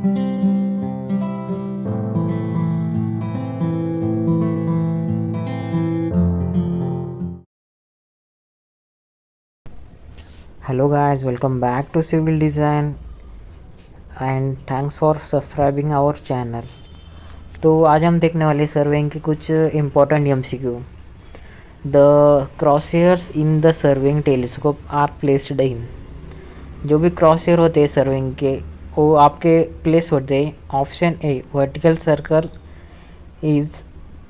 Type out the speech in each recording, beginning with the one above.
Hello guys, welcome back to Civil Design and thanks for subscribing our channel। तो आज हम देखने वाले सर्वेइंग के कुछ important MCQ. The crosshairs in the serving telescope are placed in. जो भी क्रॉसहेयर होते हैं सर्विंग के वो आपके प्लेस होते हैं। Option A, vertical circle is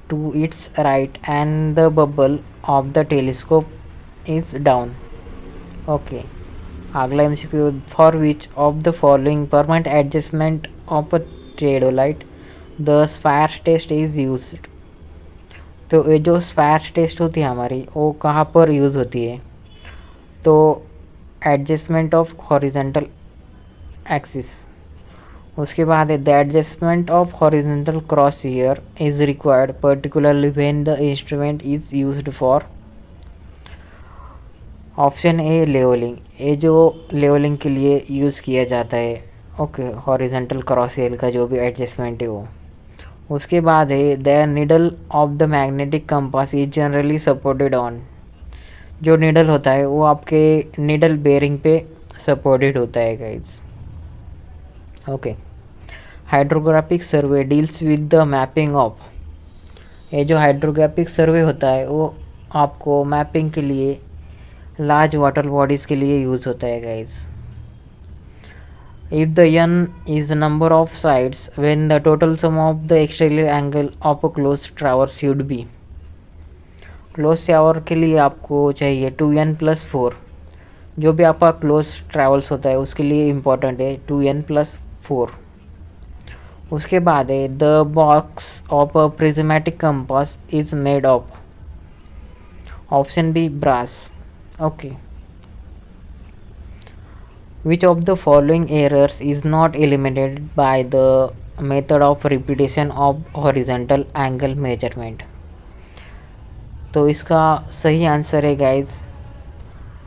to its right and the bubble of the telescope is down. Okay, अगला MCQ, for which of the following permanent adjustment of a theodolite the spire test is used. तो ये जो spire test होती है हमारी वो कहाँ पर यूज़ होती है? तो एडजस्टमेंट ऑफ हॉरिजेंटल एक्सिस। उसके बाद है the adjustment of horizontal cross hair is required particularly when the instrument is used for. Option A, levelling. ये जो लेवलिंग के लिए यूज़ किया जाता है। ओके, हॉरिजेंटल क्रॉस ईयर का जो भी एडजस्टमेंट है वो। उसके बाद है the needle of the magnetic compass is generally supported on. जो नीडल होता है वो आपके नीडल बेरिंग पे सपोर्टेड होता है guys. Okay, hydrographic survey deals with the mapping of. ये जो हाइड्रोग्राफिक सर्वे होता है वो आपको मैपिंग के लिए लार्ज वाटर बॉडीज़ के लिए यूज़ होता है guys. If the n is the number of sides when the total sum of the exterior angle of a closed tower should be। Close tower के लिए आपको चाहिए 2n+4। जो भी आपका क्लोज ट्रैवल्स होता है उसके लिए इम्पोर्टेंट है 2n+4। उसके बाद है the box of a prismatic compass is made of. Option B, brass. Okay, which of the following errors is not eliminated by the method of repetition of horizontal angle measurement। तो इसका सही answer है guys,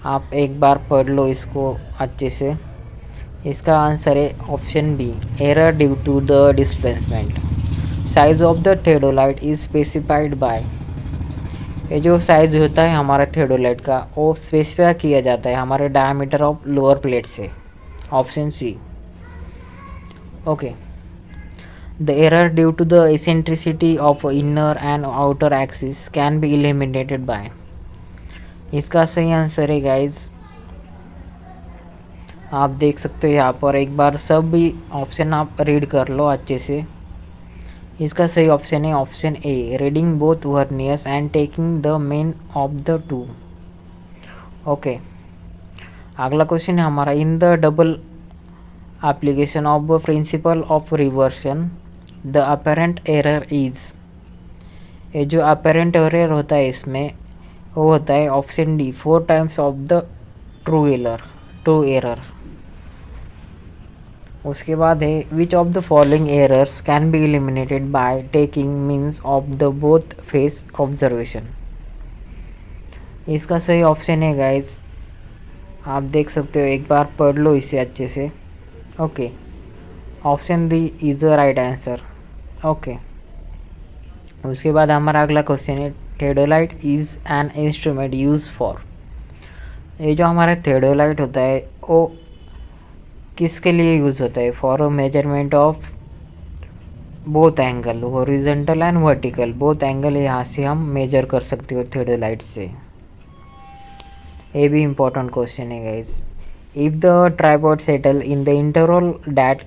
आप एक बार पढ़ लो इसको अच्छे से। इसका आंसर है option B, error due to the displacement. Size of the theodolite is specified by. ये जो साइज होता है हमारा थियोडोलाइट का वो स्पेसिफाई किया जाता है हमारे डायमीटर ऑफ लोअर प्लेट से। Option C. Okay, the error due to the eccentricity of inner and outer axis can be eliminated by. इसका सही आंसर है गाइज, आप देख सकते हो यहाँ पर। एक बार सब भी ऑप्शन आप रीड कर लो अच्छे से। इसका सही ऑप्शन है option A, reading both verniers and taking the main of the two. Okay, अगला क्वेश्चन है हमारा, in the double application of the principle of reversion the apparent error is. ये जो अपेरेंट एरर होता है इसमें वो होता है option D, 4 times of the true error. उसके बाद है which of the following errors can be eliminated by taking means of the both face observation. इसका सही ऑप्शन है गाइज, आप देख सकते हो, एक बार पढ़ लो इसे अच्छे से। Okay, option D is the right answer. Okay, उसके बाद हमारा अगला क्वेश्चन है, theodolite is an instrument use for. ये जो हमारा थियोडोलाइट होता है वो किसके लिए यूज़ होता है? For a measurement of both angle, horizontal and vertical, both angle यहाँ से हम मेजर कर सकते हो थियोडोलाइट से। ये भी इम्पोर्टेंट क्वेश्चन है guys. If the tripod settle in the interval that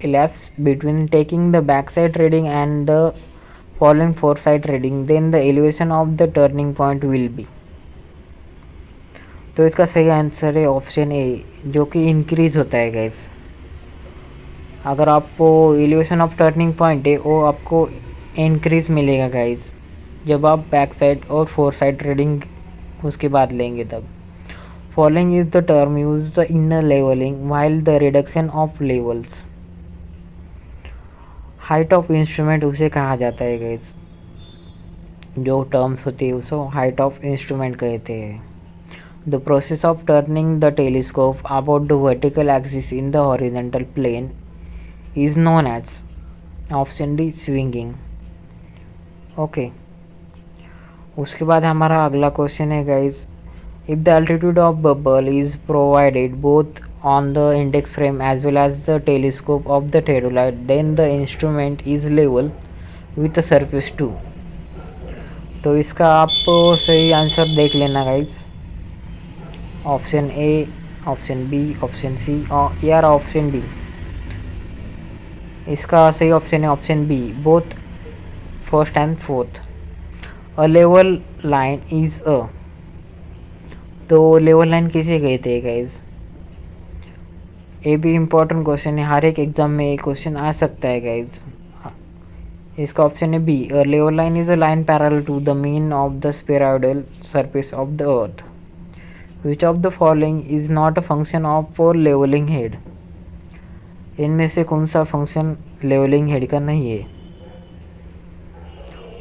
elapses between taking the backside reading and the following foresight reading, then the elevation of the turning point will be। तो इसका सही answer है option ए, जो कि increase होता है guys. अगर आपको एलिवेशन ऑफ टर्निंग पॉइंट है वो आपको इंक्रीज मिलेगा गाइज जब आप बैक साइड और फोर साइड रीडिंग उसके बाद लेंगे तब। Following is the term use the inner levelling while the reduction of levels. Height of instrument उसे कहा जाता है गाइज, जो टर्म्स होती है उसे हाइट ऑफ इंस्ट्रूमेंट कहते हैं। The process of turning the telescope about the vertical axis in the horizontal plane is known as option D swinging. Okay, उसके बाद हमारा अगला क्वेश्चन है guys, if the altitude of bubble is provided both on the index frame as well as the telescope of the theodolite, then the instrument is level with the surface too। तो इसका आप सही answer देख लेना guys, option A, option B, option C या option D. इसका सही option है option B, both first and fourth. A level line is a, तो लेवल लाइन किसे कहते हैं गाइज? ये भी इम्पोर्टेंट क्वेश्चन है, हर एक एग्जाम में ये क्वेश्चन आ सकता है गाइज। इसका ऑप्शन है B, a level line is a line parallel to the mean of the spheroidal surface of the earth. Which of the following is not a function of levelling head? इनमें से कौन सा function levelling head का नहीं है?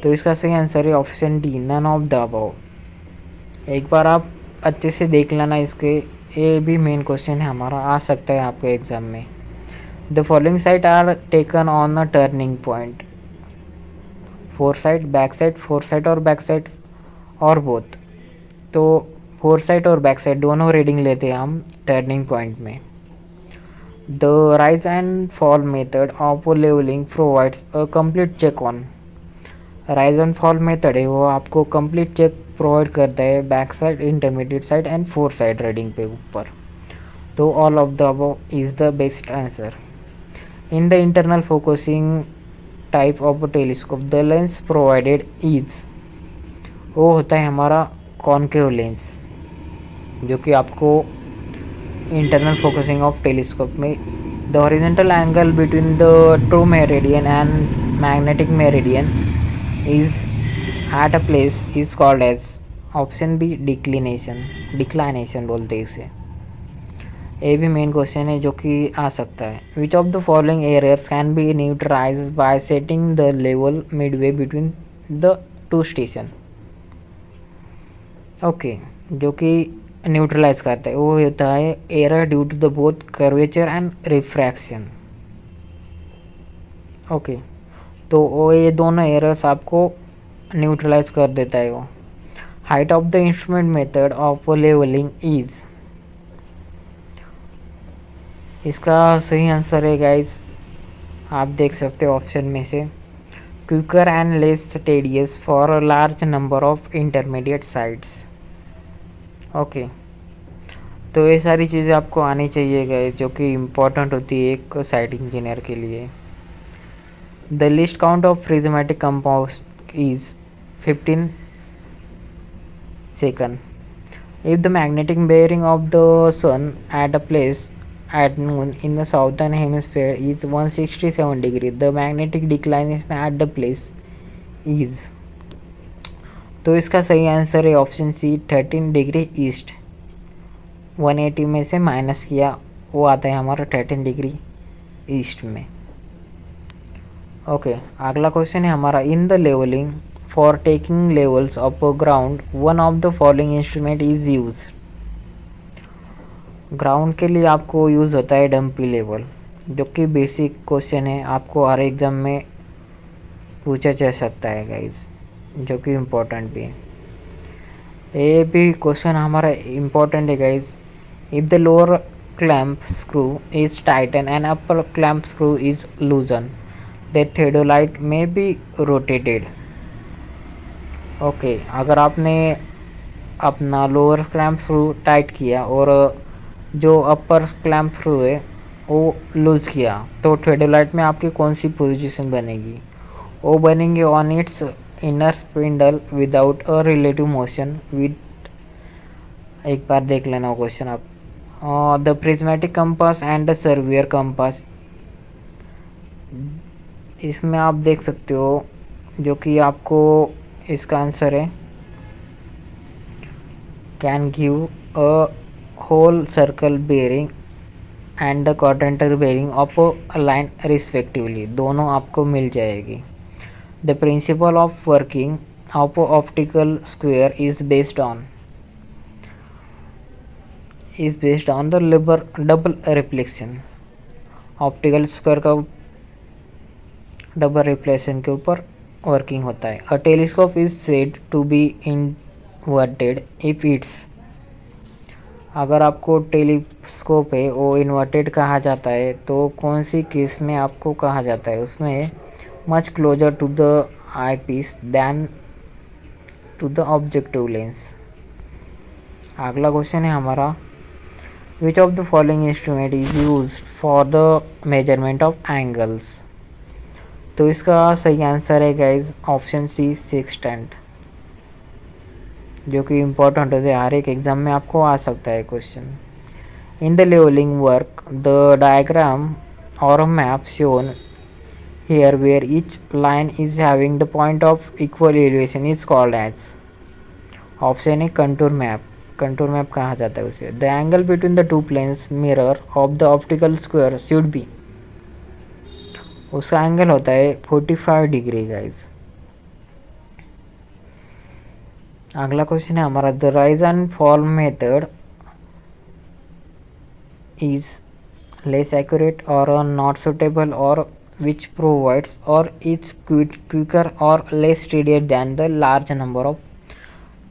तो इसका सही आंसर है option D, none of the above. एक बार आप अच्छे से देख लेना इसके, ये भी मेन क्वेश्चन है हमारा, आ सकता है आपके एग्जाम में। The following sight are taken on a turning point, fore side, back side, fore side और बैक साइड और बोथ। तो फोर साइड और बैक साइड दोनों रीडिंग लेते हैं हम टर्निंग पॉइंट में। The rise and fall method of levelling provides a complete check on, rise and fall method है वो आपको कंप्लीट चेक प्रोवाइड करता है back side, intermediate side and fore side reading पे ऊपर। तो all of the above is the best answer. In the internal focusing type of telescope the lens provided is, वो होता है हमारा कॉनकेव लेंस, जो कि आपको इंटरनल फोकसिंग ऑफ टेलीस्कोप में the horizontal angle between the true meridian and magnetic meridian is at a place is called as, option B declination, declination बोलते हैं इसे। ये भी मेन क्वेश्चन है जो कि आ सकता है। Which of the following errors can be neutralize by setting the level midway between the two station? Okay, जो कि न्यूट्रलाइज करता है वो होता है error due to the both curvature and refraction. Okay, तो वो ये दोनों एरर्स आपको न्यूट्रलाइज कर देता है वो। Height of the instrument method of levelling is, इसका सही आंसर है गाइज, आप देख सकते हो ऑप्शन में से, quicker and less tedious for a large number of intermediate sides. Okay, तो ये सारी चीज़ें आपको आनी चाहिए गाइज, जो कि इम्पोर्टेंट होती है एक साइट इंजीनियर के लिए। The least count of prismatic compound is 15 second. If the magnetic bearing of the sun at a place at noon in the southern hemisphere is 167 degree, the magnetic declination at the place is, तो इसका सही answer है option सी, 13 degree east. 180 में से minus किया वो आता है हमारा 13 डिग्री ईस्ट में। ओके, अगला क्वेश्चन है हमारा, in the levelling for taking levels of ground one of the following instrument is use. Ground के लिए आपको यूज़ होता है डम्पी लेवल, जो कि बेसिक क्वेश्चन है, आपको हर एग्जाम में पूछा जा सकता है गाइज, जो कि इम्पोर्टेंट भी है। ये भी क्वेश्चन हमारा इम्पोर्टेंट है guys. If the lower clamp screw is Titan and upper clamp screw is लूजन, the theodolite में बी रोटेटेड। ओके, अगर आपने अपना लोअर क्लैम्प स्क्रू टाइट किया और जो अपर क्लैम्प स्क्रू है वो लूज़ किया, तो थियोडोलाइट में आपकी कौन सी पोजीशन बनेगी? वो बनेंगे on it's inner spindle without a relative motion with, एक बार देख लेना क्वेश्चन आप। The prismatic compass and the surveyor compass, इसमें आप देख सकते हो जो कि आपको इसका आंसर है, can give a whole circle bearing and the quadrantal bearing of a line respectively, दोनों आपको मिल जाएगी। The principle of working of optical square is based on the double reflection. Optical square का डबल रिफ्लेक्शन के ऊपर working होता है। A telescope is said to be inverted if it's, अगर आपको टेलीस्कोप है वो इन्वर्टेड कहा जाता है तो कौन सी केस में आपको कहा जाता है, उसमें much closer to the eyepiece than to the objective lens. अगला क्वेश्चन है हमारा, which of the following instrument is use for the measurement of angles. तो इसका सही आंसर है गाइज ऑप्शन सी, सेक्सटेंट, जो कि इम्पोर्टेंट होते हैं, हर एक एग्जाम में आपको आ सकता है question. In the levelling work the diagram और map shown here where each line is having the point of equal elevation is called as, option है कंटूर मैप। कंटूर मैप कहा जाता है उसे। The angle between the two planes mirror of the optical square should be, उसका angle होता है 45 degree guys. अगला question है हमारा, the rise and fall method is less accurate और नॉट सुटेबल और which provides or is quicker or less steadier than the large number of,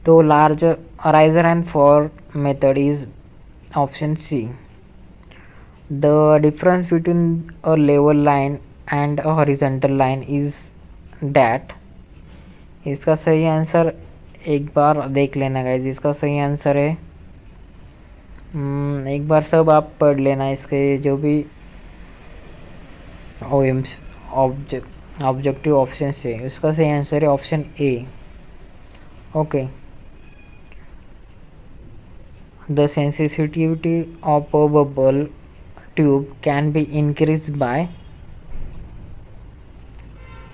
तो large riser and fall method is option C. The difference between a level line and a horizontal line is that, इसका सही answer एक बार देख लेना guys, इसका सही answer है एक बार सब आप पढ़ लेना इसके जो भी ऑब्जेक्टिव ऑप्शन से, इसका सही आंसर है option A. Okay, the sensitivity of a bubble tube can be increase by,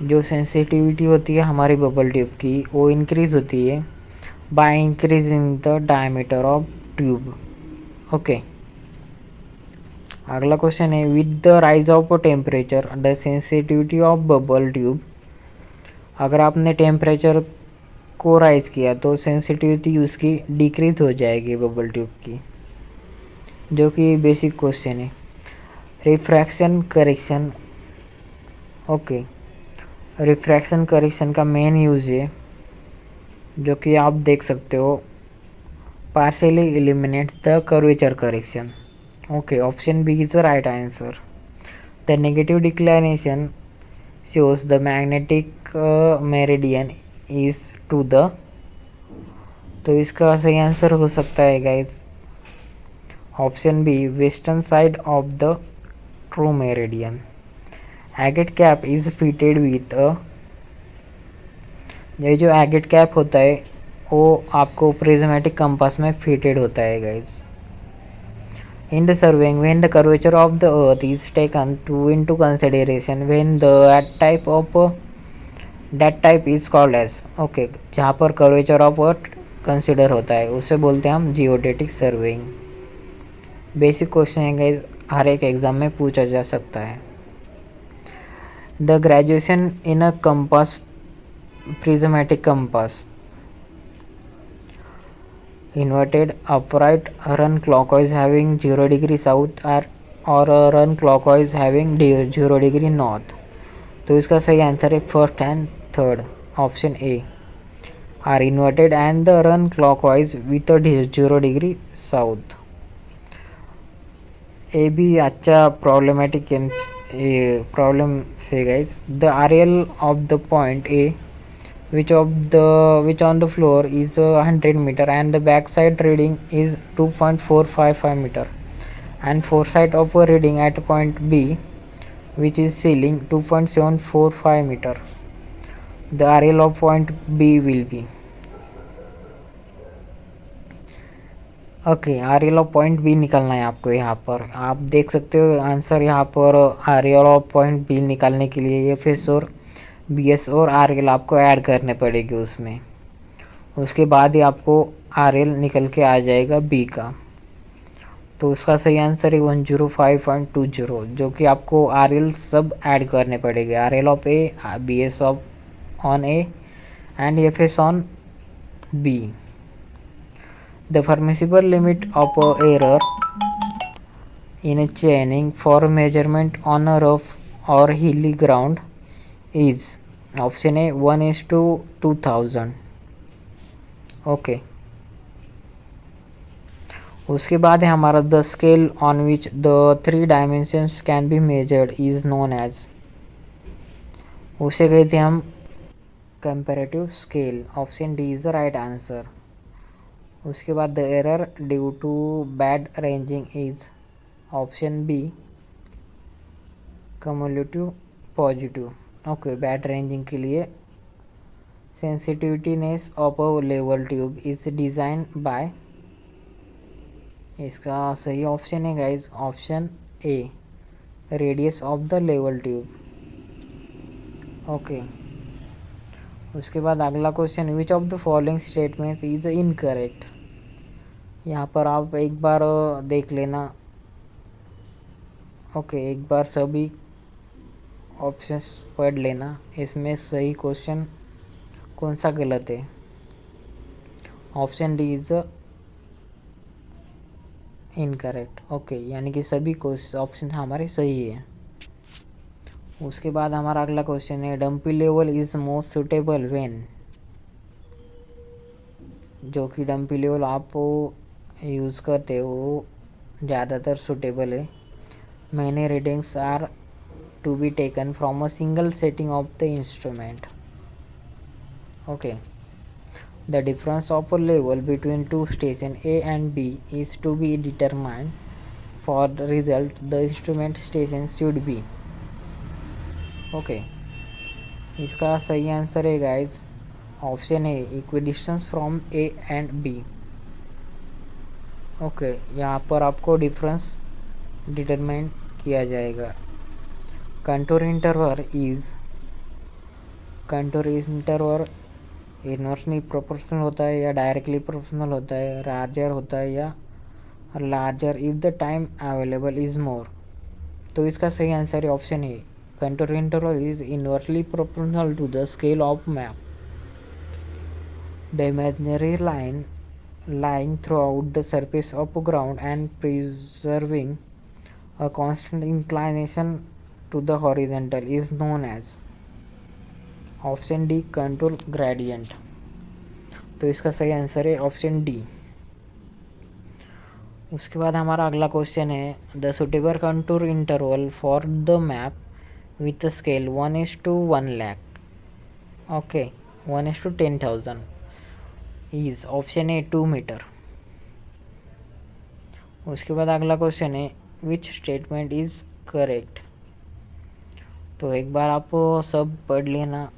जो सेंसिटिविटी होती है हमारी बबल ट्यूब की वो इंक्रीज होती है by increasing the diameter of tube. Okay, अगला क्वेश्चन है, with the rise of temperature the sensitivity of bubble tube, अगर आपने टेम्परेचर को राइज किया तो सेंसिटिविटी उसकी डिक्रीज हो जाएगी बबल ट्यूब की, जो कि बेसिक क्वेश्चन है। Refraction correction, okay, refraction correction का मेन यूज है जो कि आप देख सकते हो, partially eliminates the curvature correction. Okay, option B is the right answer. The negative declination shows the magnetic meridian is to the, तो इसका सही आंसर हो सकता है guys option B, western side of the true meridian. Agate cap is fitted with a, ये जो agate cap होता है वो आपको प्रिज्मेटिक कंपास में फिटेड होता है guys. In the surveying, when the curvature of the earth is taken into consideration, when that type is called as, okay, जहाँ पर curvature of earth कंसिडर होता है उसे बोलते हैं हम जियोडेटिक सर्वेइंग। बेसिक क्वेश्चन है गाइस, हर एक एग्जाम में पूछा जा सकता है। The graduation in a compass, prismatic compass, inverted upright run clockwise having 0 degree south or run clockwise having 0 degree north, तो इसका सही आंसर है first and third, option A are inverted and the run clockwise with 0 degree south. ए भी अच्छा problematic problem से guys. The RL of the point A which on the floor is 100 meter and the backside reading is 2.455 meter, and foresight of a reading at point B which is ceiling 2.745 meter. The RL of point B will be, okay, RL of point B निकालना है आपको। यहाँ पर आप देख सकते हो answer, यहाँ पर RL ऑफ पॉइंट बी निकालने के लिए ये फेस और BS और RL आपको ऐड करने पड़ेगी उसमें, उसके बाद ही आपको RL निकल के आ जाएगा B का। तो उसका सही आंसर है 105.20, जो कि आपको RL सब ऐड करने पड़ेंगे, RL of A, BS of on A and FS on B। The permissible limit of error in chaining for measurement on a rough और hilly ground is option A 1:2000। Okay, उसके बाद है हमारा the scale on which the 3 dimensions can be measured is known as, उसे कहते हैं हम comparative scale. Option D is the right answer. उसके बाद the error due to bad ranging is option B cumulative positive. Okay, bad ranging के लिए sensitiveness of a level tube is design by, इसका सही ऑप्शन है guys option A radius of the level tube. Okay, उसके बाद अगला question, which of the following statements is incorrect. यहाँ पर आप एक बार देख लेना। ओके, एक बार सभी ऑप्शंस पढ़ लेना, इसमें सही क्वेश्चन कौन सा गलत है। Option D is incorrect. Okay, यानी कि सभी ऑप्शन हमारे सही है। उसके बाद हमारा अगला क्वेश्चन है, dumpy level is most suitable when, जो कि डंपी लेवल आप यूज़ करते हो ज़्यादातर सुटेबल है। Many readings are to be taken from a single setting of the instrument. Okay, the difference of a level between two station A and B is to be determined for the result the instrument station should be. Okay, इसका सही answer है guys option A equidistance from A and B. Okay, यहाँ पर आपको difference determine किया जाएगा। Contour interval inversely proportional होता है या डायरेक्टली प्रोपोर्शनल होता है, लार्जर होता है या larger if the time available is more. तो इसका सही आंसर है option A contour interval is inversely proportional to the scale of map. The imaginary line lying throughout the surface of ground and preserving a constant inclination to the horizontal is known as option D contour gradient. तो इसका सही answer है option D. उसके बाद हमारा अगला question है, the suitable contour interval for the map with scale 1:1,00,000। Okay, 1:10,000 is option A 2 metre. उसके बाद अगला क्वेश्चन है, विच स्टेटमेंट इज करेक्ट। तो एक बार आप सब पढ़ लेना,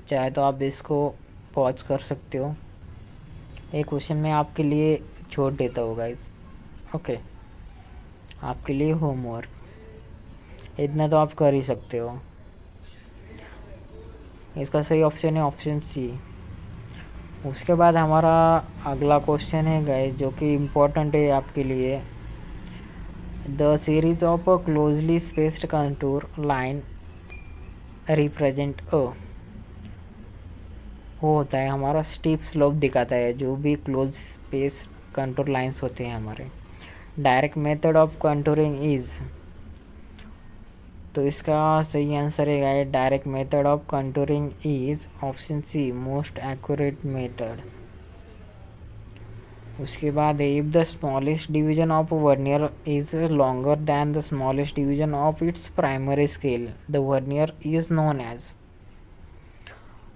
चाहे तो आप इसको पॉज कर सकते हो। एक क्वेश्चन मैं आपके लिए छोड़ देता हूँ गाइस। ओके, आपके लिए होमवर्क, इतना तो आप कर ही सकते हो। इसका सही ऑप्शन है ऑप्शन सी। उसके बाद हमारा अगला क्वेश्चन है गाइस जो कि इम्पोर्टेंट है आपके लिए, the series of a closely spaced contour line represent a, वो होता है हमारा स्टीप स्लोप दिखाता है जो भी क्लोज स्पेस कंटूर लाइंस होते हैं हमारे। Direct method of contouring is, तो इसका सही आंसर है direct method of contouring is option C most accurate method. उसके बाद if the smallest division of vernier is longer than the smallest division of its primary scale the vernier is known as,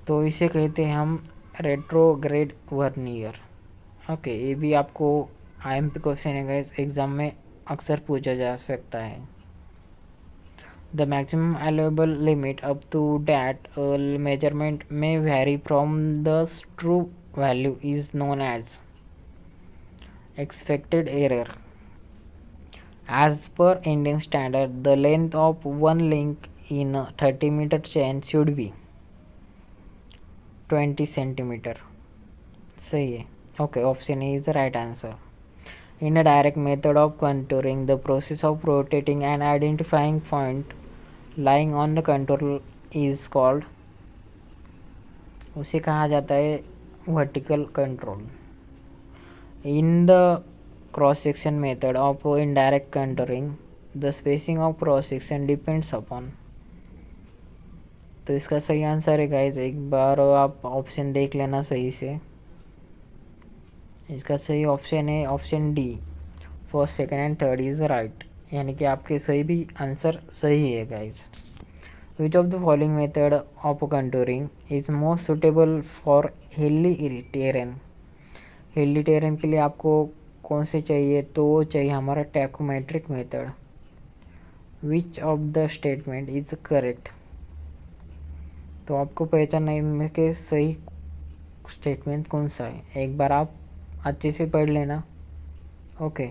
तो इसे कहते हैं हम retrograde vernier. Okay, ये भी आपको आईएमपी क्वेश्चन है एग्जाम में अक्सर पूछा जा सकता है। The maximum allowable limit up to that measurement may vary from the true value is known as expected error. As per Indian standard, the length of one link in a 30-meter chain should be 20 centimeter. सही है। Okay, option A is the right answer. In a direct method of contouring, the process of rotating and identifying point lying on the contour is called, उसे कहा जाता है vertical control. In the cross-section method of indirect contouring, the spacing of cross-section depends upon, तो इसका सही answer है guys, एक बार आप ऑप्शन देख लेना सही से। इसका सही ऑप्शन है option D, first second and third is right, यानी कि आपके सही भी आंसर सही है guys. Which of the following method of contouring is most suitable for हिली टेरेन। हिली टेरेन के लिए आपको कौन से चाहिए, तो वो चाहिए हमारा tachometric method. Which of the statement is correct, तो आपको पहचानना इनमें के सही स्टेटमेंट कौन सा है, एक बार आप अच्छे से पढ़ लेना। ओके,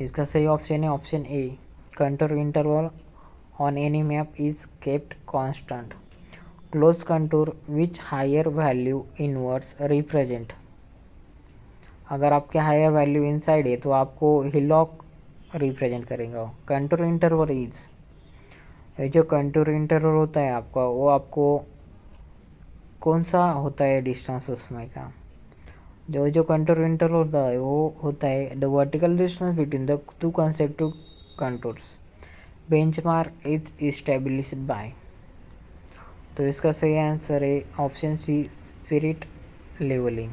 इसका सही ऑप्शन है option A, contour interval on any map is kept constant, close contour which higher value inwards represent. अगर आपके हायर वैल्यू इनसाइड है तो आपको हिलॉक रिप्रेजेंट करेगा। कंटूर इंटरवल इज, ये जो कंटूर इंटरवल होता है आपका, वो आपको कौन सा होता है डिस्टेंस उसमें का, जो कंटूर इंटरवल होता है वो होता है the vertical distance between the to consecutive contours, benchmark is established bye. तो इसका सही आंसर है ऑप्शन सी, स्पिरिट लेवलिंग।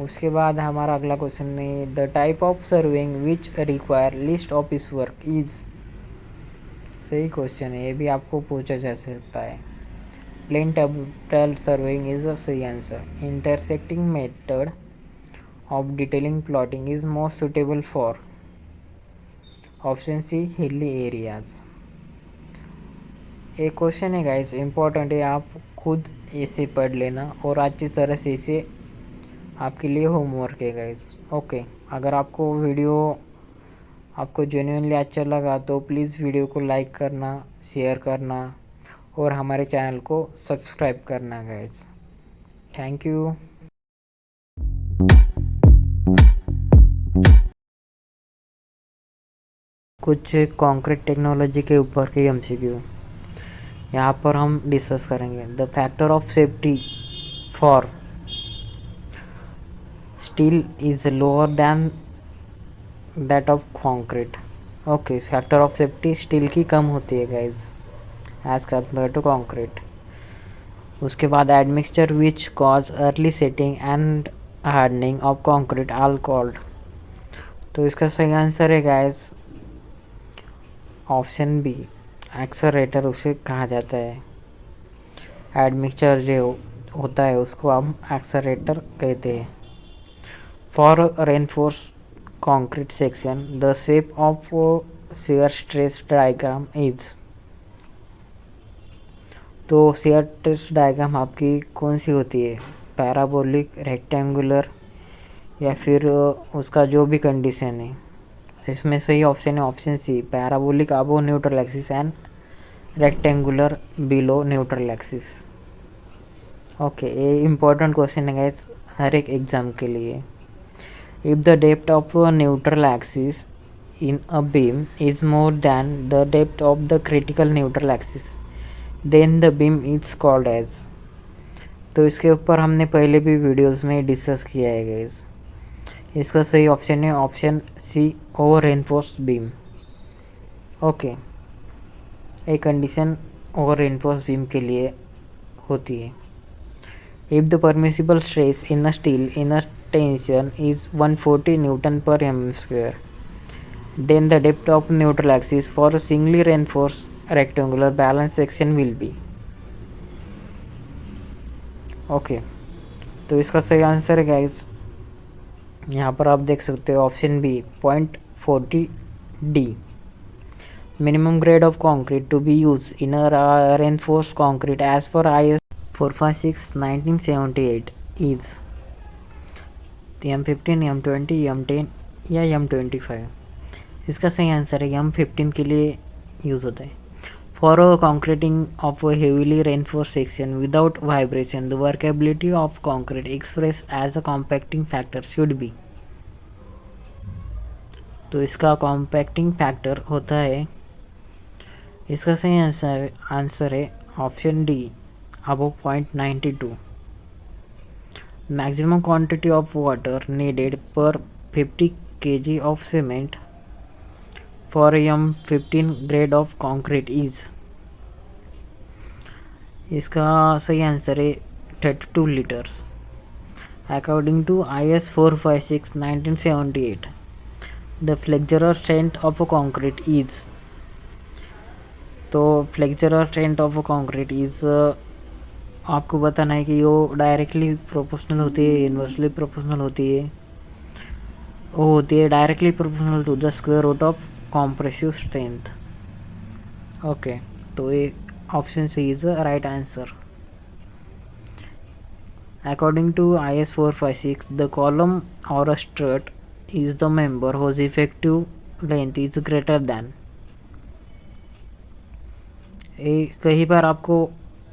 उसके बाद हमारा अगला क्वेश्चन है the type of surveying which require least office work is. सही क्वेश्चन है, ये भी आपको पूछा जा सकता है। Plane table surveying is a सही answer. Intersecting method of detailing plotting is most suitable for, option C, hilly areas. एक क्वेश्चन है गाइस, इंपॉर्टेंट है, आप खुद इसे पढ़ लेना और अच्छी तरह से इसे आपके लिए होमवर्क है गाइस। ओके, अगर आपको वीडियो आपको जेन्युइनली अच्छा लगा तो प्लीज़ वीडियो को लाइक करना, शेयर करना और हमारे चैनल को सब्सक्राइब करना गाइस। Thank you. कुछ कंक्रीट टेक्नोलॉजी के ऊपर के एमसीक्यू यहाँ पर हम डिस्कस करेंगे। The factor of safety for steel is lower than that of concrete. Okay, factor of safety steel की कम होती है guys as compare to concrete. उसके बाद admixture which cause early setting and hardening of concrete are called. तो इसका सही answer है गाइज ऑप्शन बी, एक्सेलरेटर उसे कहा जाता है। एडमिक्सचर जो होता है उसको हम एक्सेलरेटर कहते हैं। For reinforce concrete section the shape of shear stress diagram is। तो shear stress diagram आपकी कौन सी होती है, पैराबोलिक, रेक्टेंगुलर या फिर उसका जो भी कंडीशन है। इसमें सही ऑप्शन है option C, parabolic above neutral axis and rectangular below neutral axis. Okay, ये इम्पोर्टेंट क्वेश्चन है गाइस हर एक एग्जाम के लिए। If the depth of a neutral axis in a beam is more than the depth of the critical neutral axis, then the beam is called as। तो इसके ऊपर हमने पहले भी वीडियोस में डिस्कस किया है गाइस। इसका सही ऑप्शन है option C, over reinforce beam. Okay, एक कंडीशन ओवर रेनफोर्स बीम के लिए होती है। If the permissible stress in a steel in a tension is 140 Newton per mm square, then the depth of neutral axis for a singly reinforced rectangular balance section will be। Okay, तो इसका सही answer है guys, यहाँ पर आप देख सकते हो option B, 0.40 D। Minimum grade of concrete to be use in a reinforced concrete as per IS 456/1978 is M15, M20, M10 या M25। इसका सही आंसर है M15 के लिए यूज़ होता है। For concreting of heavily reinforce section without vibration the workability of concrete express as a compacting factor should be. तो इसका कॉम्पैक्टिंग फैक्टर होता है, इसका सही आंसर है option D, above 0.92। maximum quantity of water needed per 50 kg of cement for M15 grade of concrete is. इसका सही answer है 32 litres. According to IS 456 1978 the flexural strength of a concrete is. तो flexural strength of a concrete is आपको बताना है कि वो directly proportional होती है, इन्वर्सली प्रोपोर्शनल होती है, वो होती है directly proportional to the square root of compressive strength. Okay, तो ये option C is the right answer. According to IS 456 the column or a strut is the member whose effective length is greater than। ये कई बार आपको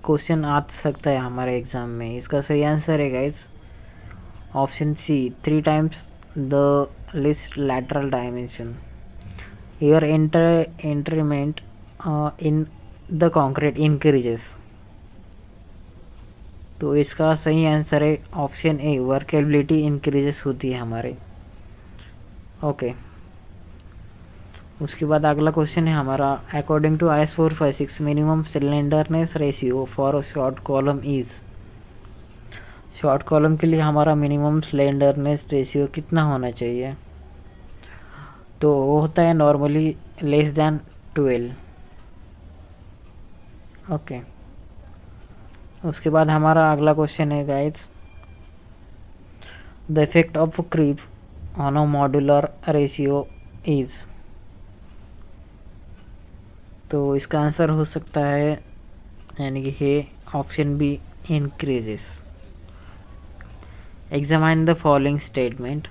question आ सकता है हमारे exam में। इसका सही आंसर है guys option C 3 times the least lateral dimension। Your increment in the concrete increases। तो इसका सही आंसर है ऑप्शन ए वर्केबिलिटी इंक्रीजेस होती है हमारे। ओके, उसके बाद अगला क्वेश्चन है हमारा according to IS 456 minimum slenderness ratio for short column is. Short column के लिए हमारा मिनिमम सिलेंडरनेस रेशियो कितना होना चाहिए? तो वो होता है नॉर्मली लेस दैन 12। ओके, उसके बाद हमारा अगला क्वेश्चन है guys the effect of creep on a modular ratio is. तो इसका आंसर हो सकता है यानी कि है option B increases. Examine the following statement,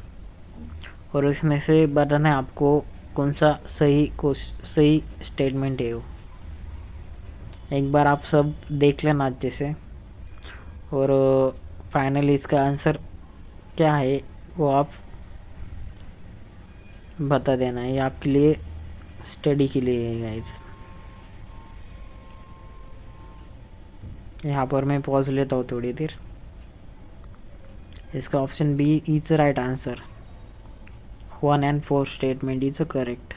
और इसमें से बताना है आपको कौन सा सही स्टेटमेंट है वो। एक बार आप सब देख लेना अच्छे से, और फाइनली इसका आंसर क्या है वो आप बता देना। ये आपके लिए स्टडी के लिए है गाइस। यहाँ पर मैं पॉज लेता हूँ थोड़ी देर। इसका option B is right answer. 1 and 4 statement is correct.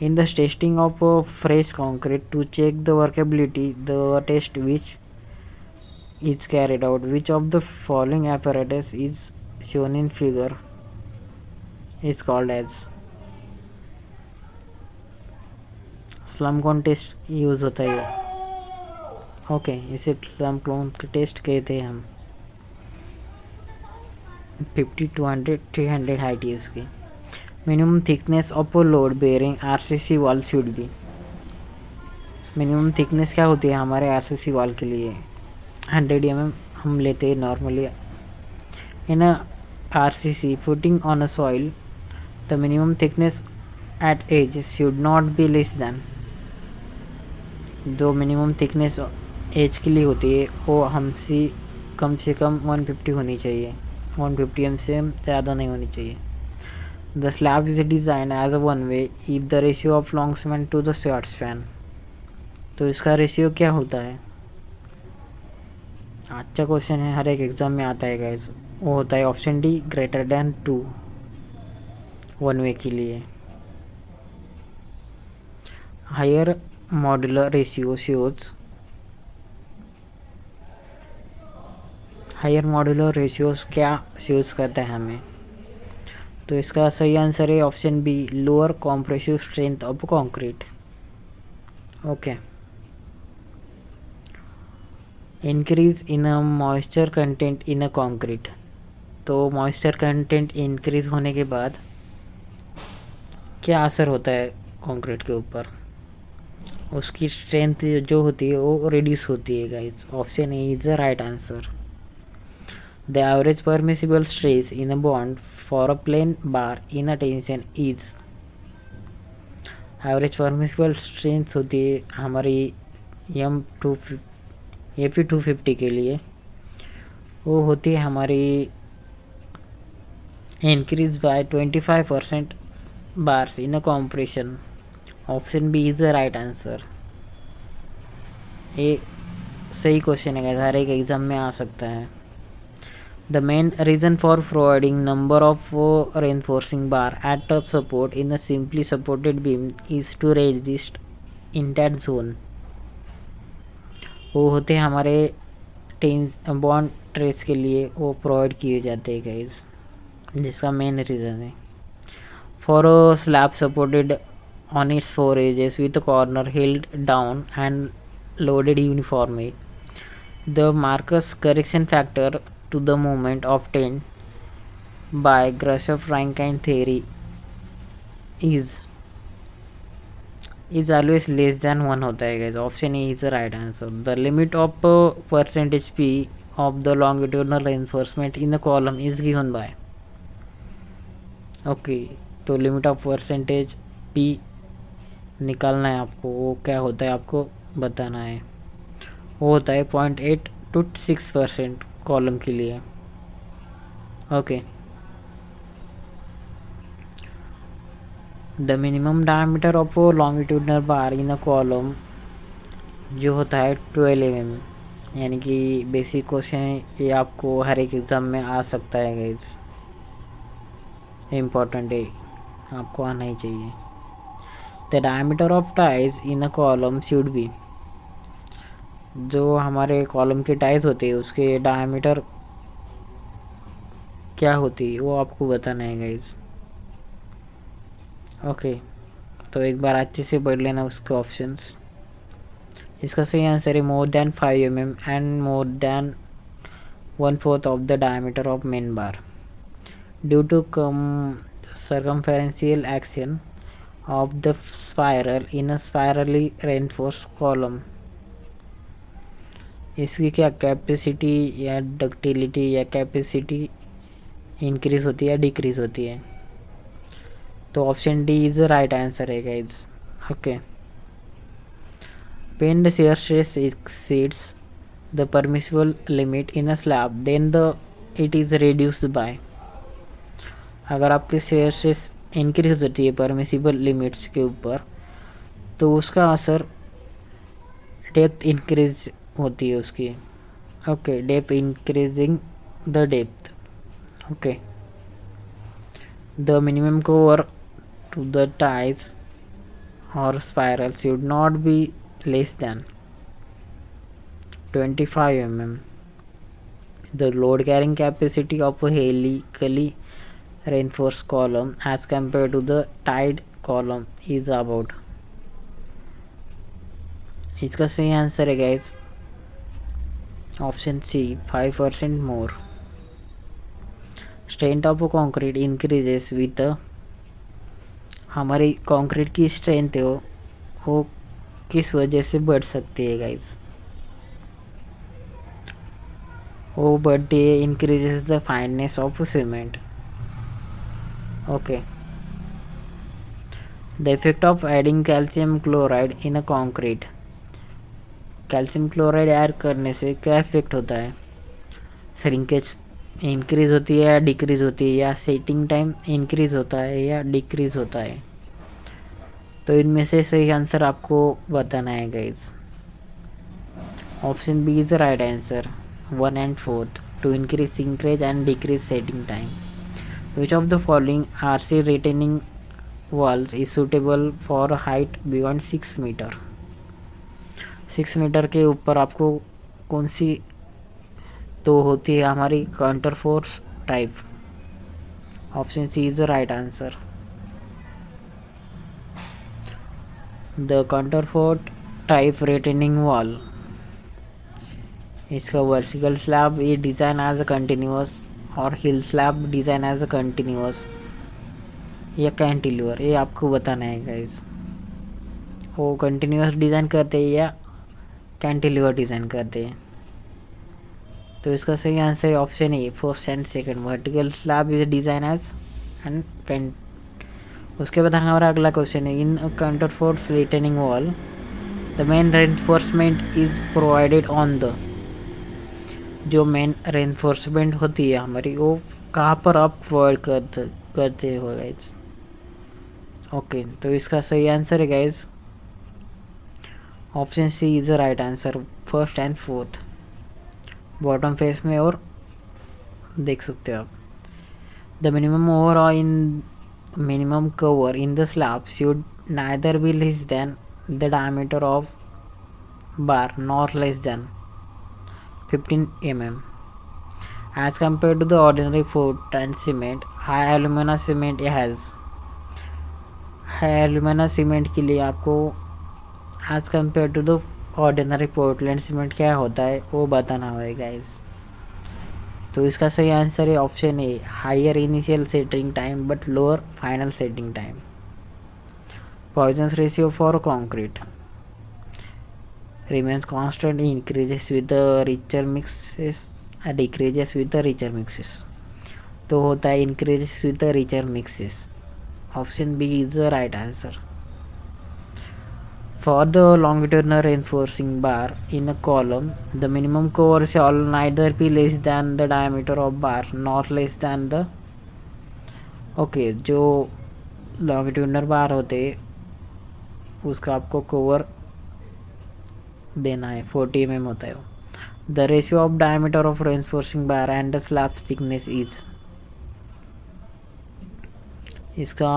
In the testing of fresh concrete to check the workability, the test which is carried out, which of the following apparatus is shown in figure is called as। Slum कौन test use होता है? Okay, इसे slum कौन test कहते हैं हम। 50, 200, 300 height है उसकी। Minimum thickness of load bearing RCC wall should be. Minimum thickness क्या होती है हमारे RCC वॉल के लिए? 100 mm हम लेते हैं normally. In RCC footing on a soil the minimum thickness at edge should not be less than. जो मिनिमम थिकनेस एज के लिए होती है वो हमसे कम 150 होनी चाहिए। 150 mm से ज़्यादा नहीं होनी चाहिए। The slab is design as a one way if the ratio of long span to the short span. तो इसका रेशियो क्या होता है? अच्छा क्वेश्चन है, हर एक एग्ज़ाम में आता है गाइस। वो होता है option D greater than 2 one way के लिए। Higher modular ratio shows higher modular ratios क्या शोज करता है हमें? तो इसका सही आंसर है option B lower compressive strength of concrete. Okay, increase in a moisture content in a concrete. तो मॉइस्चर कंटेंट इंक्रीज होने के बाद क्या असर होता है कंक्रीट के ऊपर? उसकी स्ट्रेंथ जो होती है वो रिड्यूस होती है guys. Option A is the right answer. The average permissible stress in a bond for a plane bar in a tension is. Average permissible strength होती है हमारी AP250 के लिए, वो होती है हमारी increase by 25% bars in a compression. Option B is the right answer. ये सही क्वेश्चन है, हर एक एग्ज़ाम में आ सकता है। The main reason for providing number of reinforcing bar at a support in a simply supported beam is to resist in that zone. वो होते हैं हमारे टेंस बॉन्ड ट्रेस के लिए वो प्रोवाइड किए जाते हैं गाइस, जिसका मेन रीज़न है. For a slab supported on its four edges with a corner held down and loaded uniformly, the Marcus correction factor to the moment obtained by Grashof-Rankine theory is always less than 1 होता है guys. Option A is the right answer. The limit of percentage P of the longitudinal reinforcement in the column is given by. Okay, तो limit of percentage P निकालना है आपको. वो क्या होता है आपको बताना है. वो होता है 0.8 to 6% कॉलम के लिए. Okay, the minimum diameter of longitudinal bar in a column जो होता है 12 mm. यानी कि बेसिक क्वेश्चन ये आपको हर एक एग्ज़ाम में आ सकता है गाइस. इम्पॉर्टेंट है, आपको आना ही चाहिए. The diameter of ties in a column should be. जो हमारे कॉलम के टाइज होते हैं उसके डायमीटर क्या होती है वो आपको बताना है गाइस. ओके, तो एक बार अच्छे से पढ़ लेना उसके ऑप्शंस. इसका सही आंसर है more than 5 mm and more than 1/4 of the diameter of main bar due to circumferential action of the spiral in a spirally reinforced column. इसकी क्या कैपेसिटी या डक्टिलिटी या कैपेसिटी इंक्रीज होती है या डिक्रीज होती है. तो option D is the right answer है guys. Okay, when the shear stress exceeds the permissible limit in a slab then it is reduced by. अगर आपकी shear stress इंक्रीज होती है परमिसिबल लिमिट्स के ऊपर तो उसका असर डेप्थ इंक्रीज होती है उसकी. Okay, depth increasing the depth. Okay, the minimum cover to the ties or spiral should not be less than 25 mm. The load carrying capacity of a helically reinforced column as compared to the tied column is about. इसका सही answer है guys option C 5% more. Strength of a concrete increases with हमारी concrete की strength है वो किस वजह से बढ़ सकती है गाइस. वो बढ़ती है increases the fineness of cement. Okay, the effect of adding calcium chloride in a concrete. Calcium chloride add करने से क्या इफेक्ट होता है. श्रिंकेज इंक्रीज होती है या डिक्रीज होती है, या सेटिंग टाइम इंक्रीज होता है या डिक्रीज होता है. तो इनमें से सही आंसर आपको बताना है guys. Option B is the right answer 1 and 4 to increase sinkage and decrease setting time. Which of the following RC retaining walls is suitable for height beyond 6 meter? 6 metre के ऊपर आपको कौन सी तो होती है हमारी counter force type. Option C is the right answer. The counterfort type retaining wall. इसका वर्टिकल स्लैब ये design as a continuous or heel slab design as a continuous या कैंटिलीवर, ये आपको बताना है गाइस. वो कंटिन्यूस डिज़ाइन करते हैं या कैंटिलीवर डिज़ाइन करते हैं. तो इसका सही answer option A first and second. Vertical slab is design as and उसके बाद हमारा अगला क्वेश्चन है इन counterfort retaining wall the main reinforcement is provided on the. जो मेन रेनफोर्समेंट होती है हमारी वो कहाँ पर आप प्रोवाइड करते हो गाइज. ओके, तो इसका सही आंसर है guys option C is the right answer. First and fourth bottom face में और देख सकते हो आप। The minimum over in minimum cover in the slab should neither be less than the diameter of bar nor less than 15 mm as compared to the ordinary foot and cement. High alumina cement के लिए आपको as compare to the ordinary Portland cement क्या होता है वो बताना होगा guys. तो इसका सही आंसर है option A, higher initial setting time but lower final setting time. Poisson's ratio for concrete remains constant, increases with the richer mixes and decreases with the richer mixes। तो होता है increases with the richer mixes। Option B is the right answer. For the longitudinal reinforcing bar in a column, the minimum cover shall neither be less than the diameter of bar nor less than the जो longitudinal बार होते उसका आपको cover देना है 40 mm होता है वो। The ratio of diameter of reinforcing bar and the slab thickness is, इसका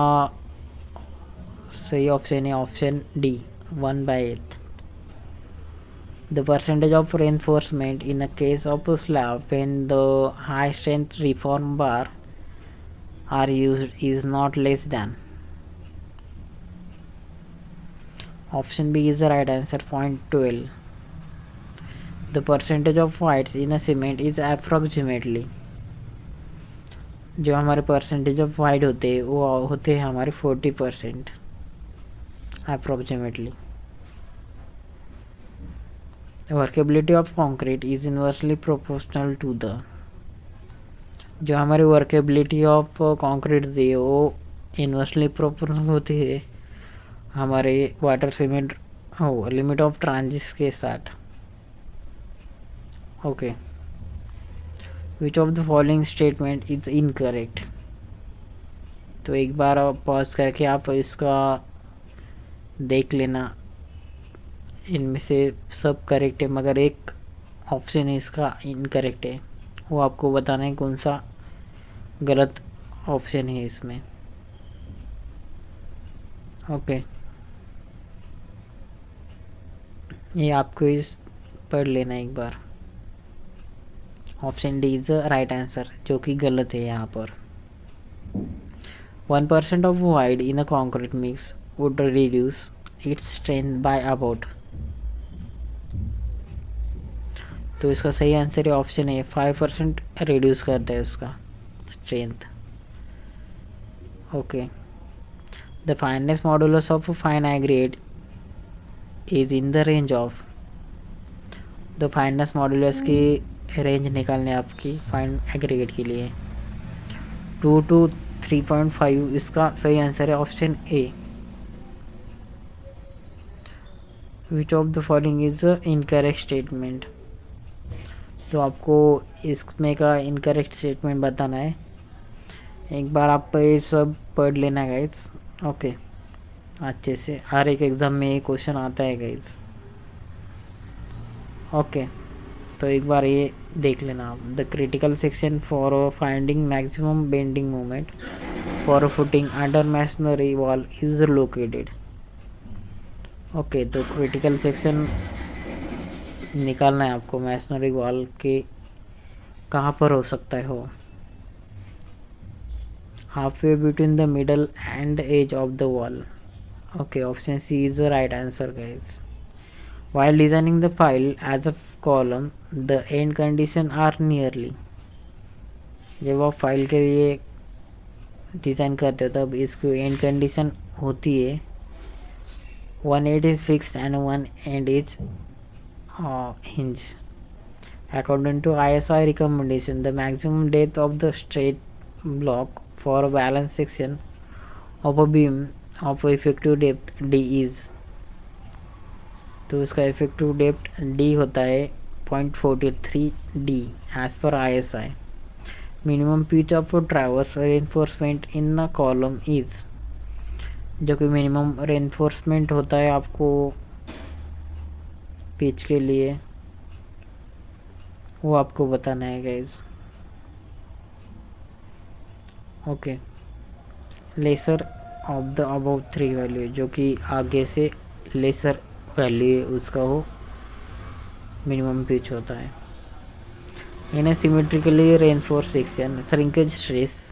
सही ऑप्शन है option D 1/8। The percentage of reinforcement in a case of slab when the high strength reform bar are used is not less than, option B is the right answer 0.12। The percentage of voids in a cement is approximately, जो हमारे percentage of white होते हैं वो होते हैं हमारे 40% approximately. Workability of concrete is inversely proportional to the, जो हमारी वर्केबिलिटी ऑफ कंक्रीट है वो इनवर्सली प्रोपोर्शनल होती है हमारे वाटर सीमेंट लिमिट ऑफ ट्रांजिस के साथ। Okay, which of the following statement is incorrect. तो एक बार पॉज करके आप इसका देख लेना, इनमें से सब करेक्ट है मगर एक ऑप्शन है इसका इनकरेक्ट है, वो आपको बताना है कौन सा गलत ऑप्शन है इसमें। ओके, ये आपको इस पढ़ लेना एक बार। Option D is the right answer, जो कि गलत है यहाँ पर। 1% of void in a concrete mix would reduce its strength by about, तो इसका सही आंसर है ऑप्शन ए 5% रिड्यूस करता है उसका strength. Okay, the finest modulus of fine aggregate is in the range of, the finest modulus की range निकालने आपकी फाइन एग्रीगेट के लिए 2 to 3.5, इसका सही आंसर है option A. Which of the following is incorrect statement, तो आपको इसमें का इनकरेक्ट स्टेटमेंट बताना है। एक बार आप ये सब पढ़ लेना गाइस। ओके, अच्छे से हर एक एग्ज़ाम में ये क्वेश्चन आता है गाइस। ओके, तो एक बार ये देख लेना आप। The critical section for finding maximum bending moment for footing under masonry wall is located. Okay, तो क्रिटिकल सेक्शन निकालना है आपको मैसनरी वॉल के कहाँ पर हो सकता है हो। Half way between the middle and edge of the wall. Okay, option C is the right answer guys. While designing the file as a column, the end condition are nearly, जब आप file के लिए design करते हो तब इसको and condition होती है 1 end is fixed and 1 end is hinge। According to ISI recommendation, the maximum depth of the straight block for a balance section of a beam of effective depth D is, तो इसका effective depth D होता है 0.43 D as पर ISI। Minimum pitch of traverse reinforcement in a column is, जो कि minimum reinforcement होता है आपको पिच के लिए वो आपको बताना है guys. Okay, lesser of the above 3 value, जो कि आगे से लेसर वैल्यू है उसका वो मिनिमम पिच होता है। In a symmetrically reinforce section, shrinkage stress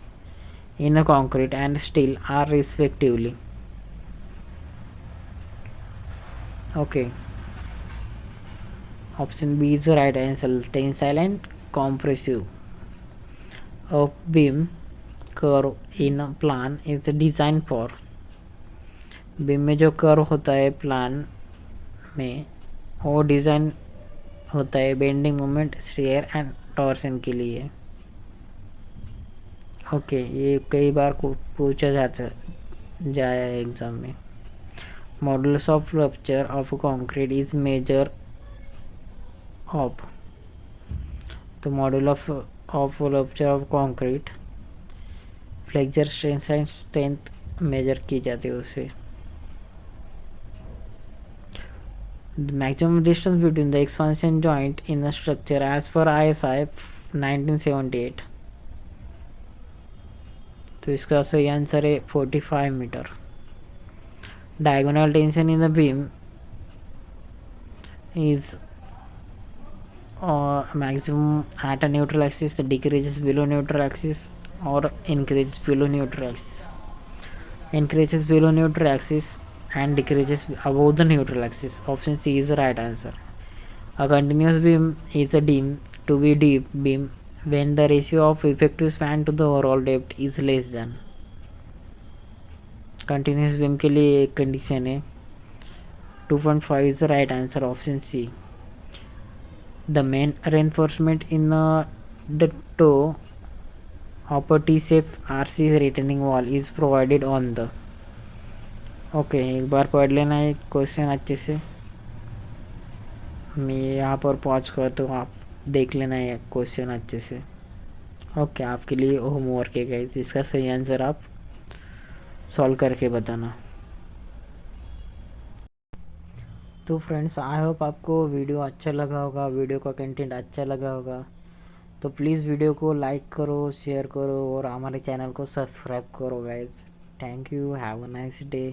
in a concrete and steel are respectively. Okay, option B is the right answer. Tensile and compressive. A beam curve in a plan is designed for, beam में जो curve होता है plan में वो design होता है bending moment, share and torsion के लिए। ओके, ये कई बार पूछा जाता जाया है एग्ज़ाम में। Modulus of rupture of concrete is measure of, तो module of rupture of concrete flexure strength and strength measure की जाती है उससे। The maximum distance between the expansion joint in the structure as पर ISI 1978, तो इसका सही आंसर है 45 metre. Diagonal tension in the beam is maximum at a neutral axis, decreases below neutral axis or increases below neutral axis. Increases below neutral axis and decreases above the neutral axis. Option C is the right answer. A continuous beam is a deemed to be deep beam when the ratio of effective span to the overall depth is less than. Continuous beam के लिए एक condition है, 2.5 is the right answer, option C. The main reinforcement in the toe of a T-shaped RC retaining wall is provided on the, okay, एक बार पढ़ लेना है question अच्छे से। मैं यहाँ पर पहुँच कर तो आप देख लेना है क्वेश्चन अच्छे से। ओके, आपके लिए होमवर्क है गाइस, इसका सही आंसर आप सॉल्व करके बताना। तो फ्रेंड्स, आई होप आपको वीडियो अच्छा लगा होगा, वीडियो का कंटेंट अच्छा लगा होगा। तो प्लीज़ वीडियो को लाइक करो, शेयर करो और हमारे चैनल को सब्सक्राइब करो guys. Thank you, have a nice day.